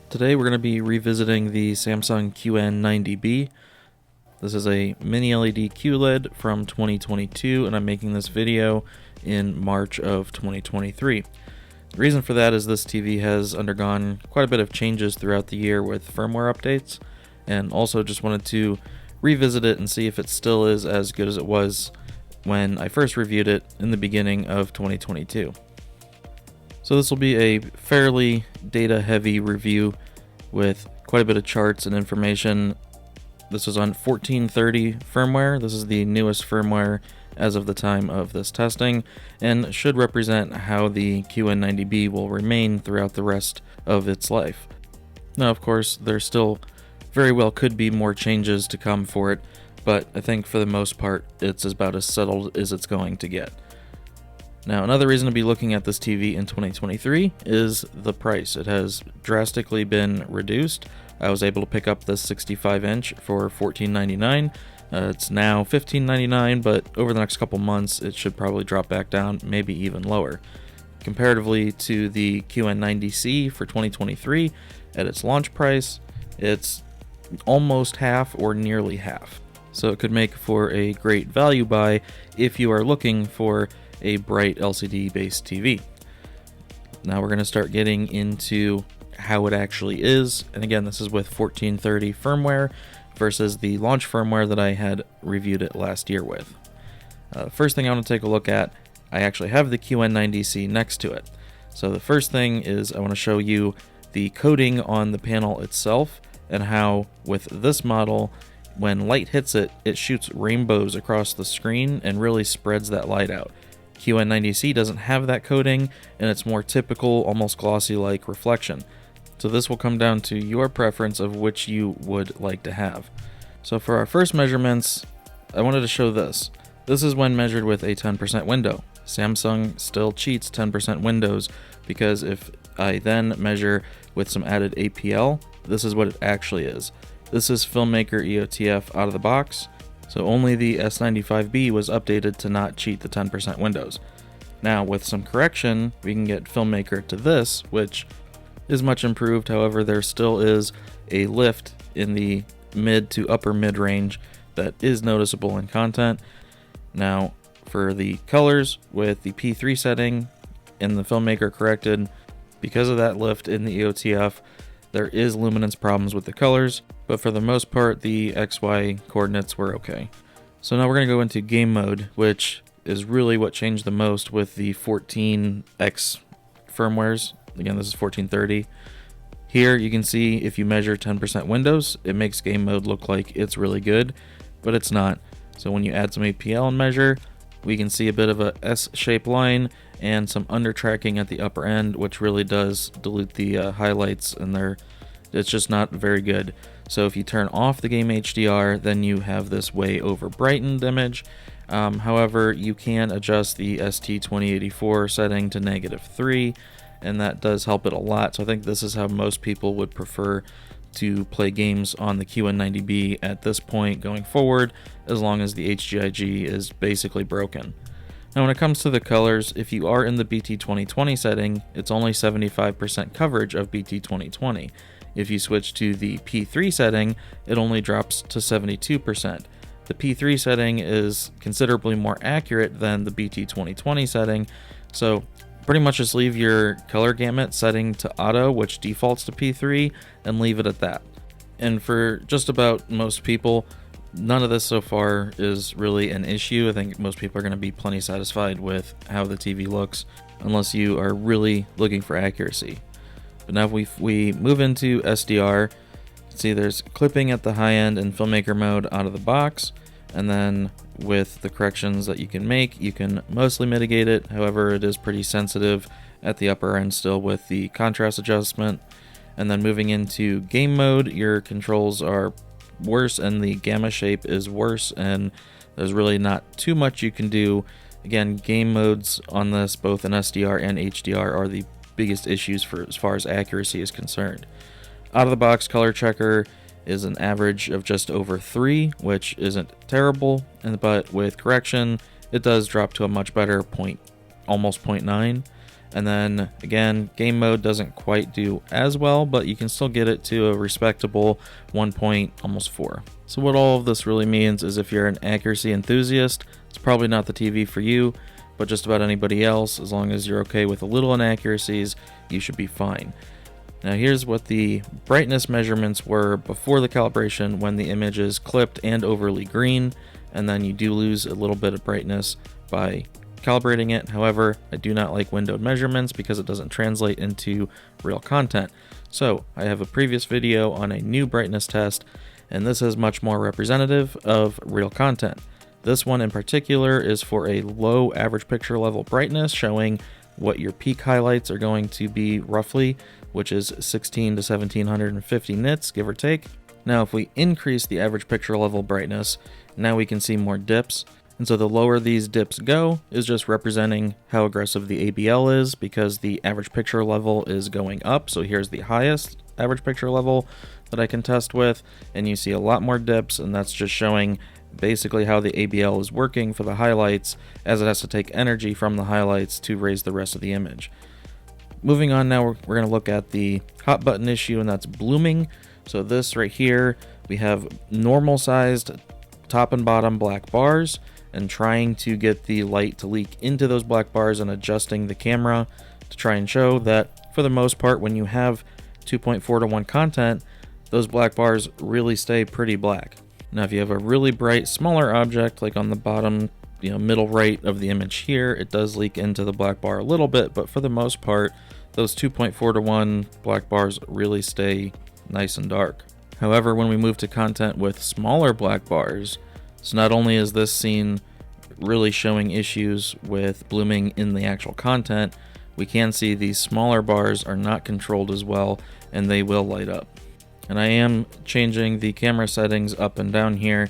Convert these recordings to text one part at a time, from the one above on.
Today we're going to be revisiting the Samsung QN90B. This is a mini LED QLED from 2022, and I'm making this video in March of 2023. The reason for that is this TV has undergone quite a bit of changes throughout the year with firmware updates, and also just wanted to revisit it and see if it still is as good as it was when I first reviewed it in the beginning of 2022. So this will be a fairly data-heavy review with quite a bit of charts and information. This was on 1430 firmware. This is the newest firmware as of the time of this testing, and should represent how the QN90B will remain throughout the rest of its life. Now, of course, there still very well could be more changes to come for it, but I think for the most part, it's about as settled as it's going to get. Now, another reason to be looking at this TV in 2023 is the price. It has drastically been reduced. I was able to pick up this 65-inch for $14.99. It's now $15.99, but over the next couple months, it should probably drop back down, maybe even lower. Comparatively to the QN90C for 2023, at its launch price, it's almost half or nearly half. So it could make for a great value buy if you are looking for a bright LCD-based TV. Now we're going to start getting into how it actually is, and again, this is with 1430 firmware versus the launch firmware that I had reviewed it last year with. First thing I want to take a look at, I actually have the QN90C next to it. So the first thing is I want to show you the coating on the panel itself and how with this model, when light hits it, it shoots rainbows across the screen and really spreads that light out. QN90C doesn't have that coating, and it's more typical, almost glossy-like reflection. So this will come down to your preference of which you would like to have. So for our first measurements, I wanted to show this. This is when measured with a 10% window. Samsung still cheats 10% windows, because if I then measure with some added APL, this is what it actually is. This is Filmmaker EOTF out of the box. So only the S95B was updated to not cheat the 10% windows. Now with some correction, we can get Filmmaker to this, which is much improved. However, there still is a lift in the mid to upper mid range that is noticeable in content. Now for the colors, with the P3 setting and the Filmmaker corrected, because of that lift in the EOTF, there is luminance problems with the colors, but for the most part, the XY coordinates were okay. So now we're going to go into game mode, which is really what changed the most with the 14X firmwares. Again, this is 1430. Here you can see if you measure 10% windows, it makes game mode look like it's really good, but it's not. So when you add some APL and measure, we can see a bit of a S-shaped line and some under tracking at the upper end, which really does dilute the highlights, and it's just not very good. So if you turn off the game HDR, then you have this way over brightened image. However, you can adjust the ST2084 setting to -3, and that does help it a lot. So I think this is how most people would prefer to play games on the QN90B at this point going forward, as long as the HGIG is basically broken. Now when it comes to the colors, if you are in the BT2020 setting, it's only 75% coverage of BT2020. If you switch to the P3 setting, it only drops to 72%. The P3 setting is considerably more accurate than the BT2020 setting, so pretty much just leave your color gamut setting to auto, which defaults to P3, and leave it at that. And for just about most people, none of this so far is really an issue. I think most people are going to be plenty satisfied with how the TV looks, unless you are really looking for accuracy. But now if we move into SDR, see there's clipping at the high end in Filmmaker mode out of the box, and then with the corrections that you can make, you can mostly mitigate it. However, it is pretty sensitive at the upper end still with the contrast adjustment. And then moving into game mode, your controls are worse and the gamma shape is worse, and there's really not too much you can do. Again, game modes on this, both in SDR and HDR, are the biggest issues for as far as accuracy is concerned. Out of the box color checker is an average of just over 3, which isn't terrible, but with correction, it does drop to a much better point, almost 0.9. And then again, game mode doesn't quite do as well, but you can still get it to a respectable 1.4. So what all of this really means is if you're an accuracy enthusiast, it's probably not the TV for you, but just about anybody else, as long as you're okay with a little inaccuracies, you should be fine. Now here's what the brightness measurements were before the calibration when the image is clipped and overly green, and then you do lose a little bit of brightness by calibrating it. However, I do not like windowed measurements because it doesn't translate into real content. So I have a previous video on a new brightness test, and this is much more representative of real content. This one in particular is for a low average picture level brightness, showing what your peak highlights are going to be roughly, which is 16 to 1750 nits, give or take. Now if we increase the average picture level brightness, now we can see more dips. And so the lower these dips go is just representing how aggressive the ABL is, because the average picture level is going up. So here's the highest average picture level that I can test with, and you see a lot more dips, and that's just showing basically how the ABL is working for the highlights, as it has to take energy from the highlights to raise the rest of the image. Moving on now, we're going to look at the hot button issue, and that's blooming. So this right here, we have normal sized top and bottom black bars, and trying to get the light to leak into those black bars and adjusting the camera to try and show that for the most part, when you have 2.4:1 content, those black bars really stay pretty black. Now if you have a really bright smaller object, like on the bottom middle right of the image here, it does leak into the black bar a little bit, but for the most part those 2.4:1 black bars really stay nice and dark. However, when we move to content with smaller black bars, so not only is this scene really showing issues with blooming in the actual content, we can see these smaller bars are not controlled as well, and they will light up. And I am changing the camera settings up and down here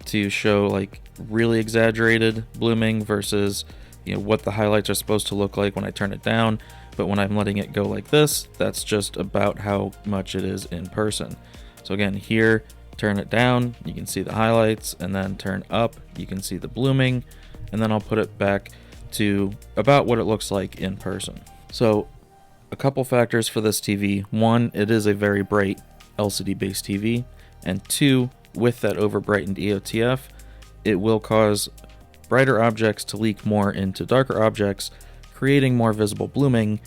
to show like really exaggerated blooming versus what the highlights are supposed to look like when I turn it down. But when I'm letting it go like this, that's just about how much it is in person. So again, here, turn it down, you can see the highlights, and then turn up, you can see the blooming, and then I'll put it back to about what it looks like in person. So a couple factors for this TV. One, it is a very bright LCD based TV, and two, with that over brightened EOTF, it will cause brighter objects to leak more into darker objects, creating more visible blooming.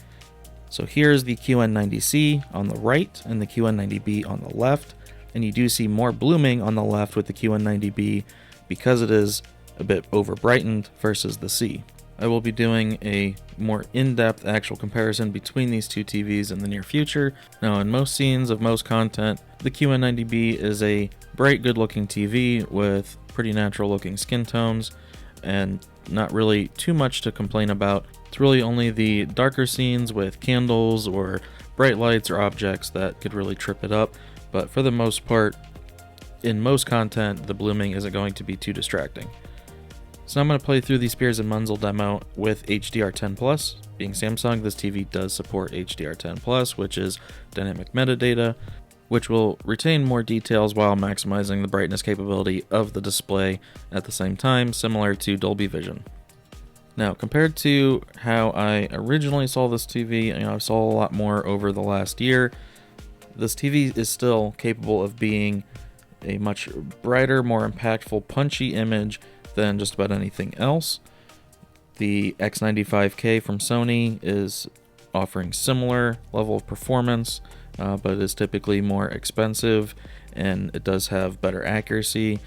So here's the QN90C on the right and the QN90B on the left, and you do see more blooming on the left with the QN90B because it is a bit over brightened versus the C. I will be doing a more in-depth actual comparison between these two TVs in the near future. Now in most scenes of most content, the QN90B is a bright, good-looking TV with pretty natural-looking skin tones and not really too much to complain about. It's really only the darker scenes with candles or bright lights or objects that could really trip it up, but for the most part, in most content, the blooming isn't going to be too distracting. So I'm going to play through the Spears and Munzel demo with HDR10+. Being Samsung, this TV does support HDR10+, which is dynamic metadata, which will retain more details while maximizing the brightness capability of the display at the same time, similar to Dolby Vision. Now, compared to how I originally saw this TV, I saw a lot more over the last year. This TV is still capable of being a much brighter, more impactful, punchy image than just about anything else. The X95K from Sony is offering similar level of performance, but it is typically more expensive, and it does have better accuracy.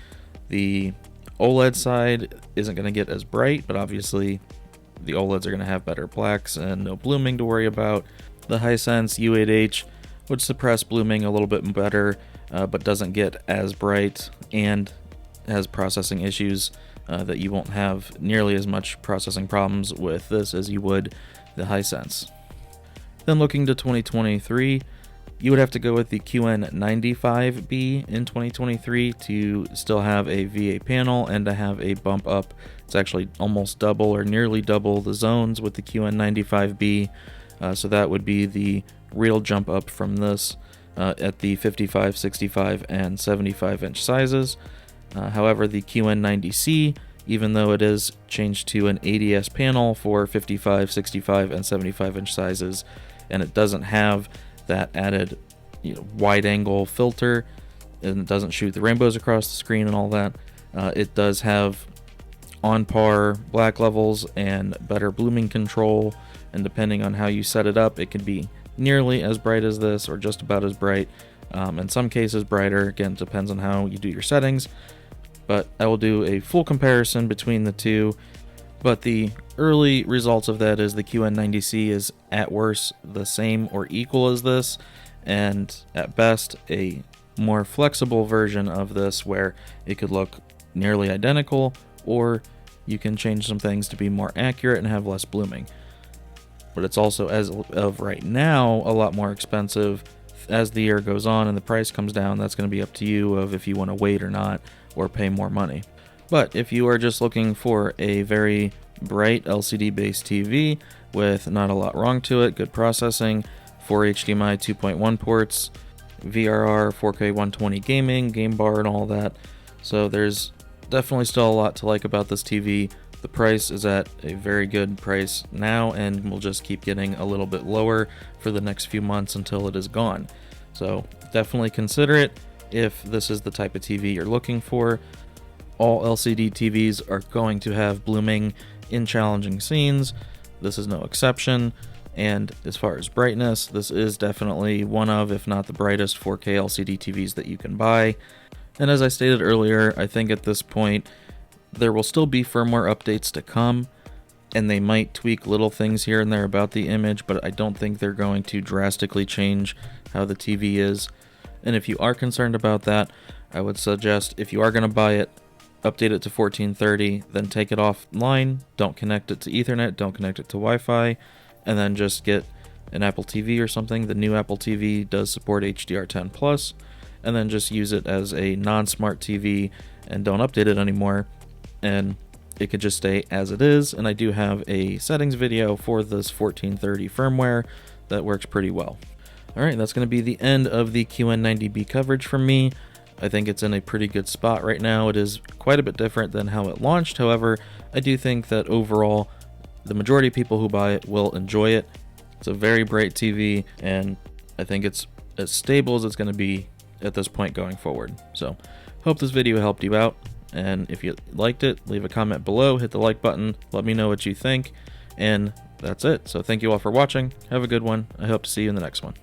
The OLED side isn't going to get as bright, but obviously the OLEDs are going to have better blacks and no blooming to worry about. The Hisense U8H would suppress blooming a little bit better, but doesn't get as bright and has processing issues that you won't have nearly as much processing problems with this as you would the Hisense. Then looking to 2023, you would have to go with the QN95B in 2023 to still have a VA panel and to have a bump up. It's actually almost double or nearly double the zones with the QN95B, so that would be the real jump up from this at the 55, 65, and 75 inch sizes. However, the QN90C, even though it is changed to an ADS panel for 55, 65, and 75 inch sizes, and it doesn't have that added wide angle filter, and it doesn't shoot the rainbows across the screen and all that. It does have on par black levels and better blooming control, and depending on how you set it up, it can be nearly as bright as this or just about as bright. In some cases brighter. Again, depends on how you do your settings, but I will do a full comparison between the two. But the early results of that is the QN90C is at worst the same or equal as this, and at best a more flexible version of this where it could look nearly identical, or you can change some things to be more accurate and have less blooming. But it's also, as of right now, a lot more expensive. As the year goes on and the price comes down, that's going to be up to you of if you want to wait or not, or pay more money. But if you are just looking for a very bright LCD based TV with not a lot wrong to it, good processing, 4 HDMI 2.1 ports, VRR, 4K 120 gaming, game bar and all that, so there's definitely still a lot to like about this TV. The price is at a very good price now, and will just keep getting a little bit lower for the next few months until it is gone. So definitely consider it if this is the type of TV you're looking for. All LCD TVs are going to have blooming in challenging scenes. This is no exception. And as far as brightness, this is definitely one of, if not the brightest 4K LCD TVs that you can buy. And as I stated earlier, I think at this point, there will still be firmware updates to come, and they might tweak little things here and there about the image, but I don't think they're going to drastically change how the TV is. And if you are concerned about that, I would suggest, if you are going to buy it, update it to 1430, then take it offline, don't connect it to Ethernet, don't connect it to Wi-Fi, and then just get an Apple TV or something. The new Apple TV does support HDR10 Plus, and then just use it as a non-smart TV and don't update it anymore, and it could just stay as it is. And I do have a settings video for this 1430 firmware that works pretty well. Alright, that's going to be the end of the QN90B coverage from me. I think it's in a pretty good spot right now. It is quite a bit different than how it launched. However, I do think that overall, the majority of people who buy it will enjoy it. It's a very bright TV, and I think it's as stable as it's going to be at this point going forward. So, hope this video helped you out. And if you liked it, leave a comment below, hit the like button, let me know what you think, and that's it. So thank you all for watching. Have a good one. I hope to see you in the next one.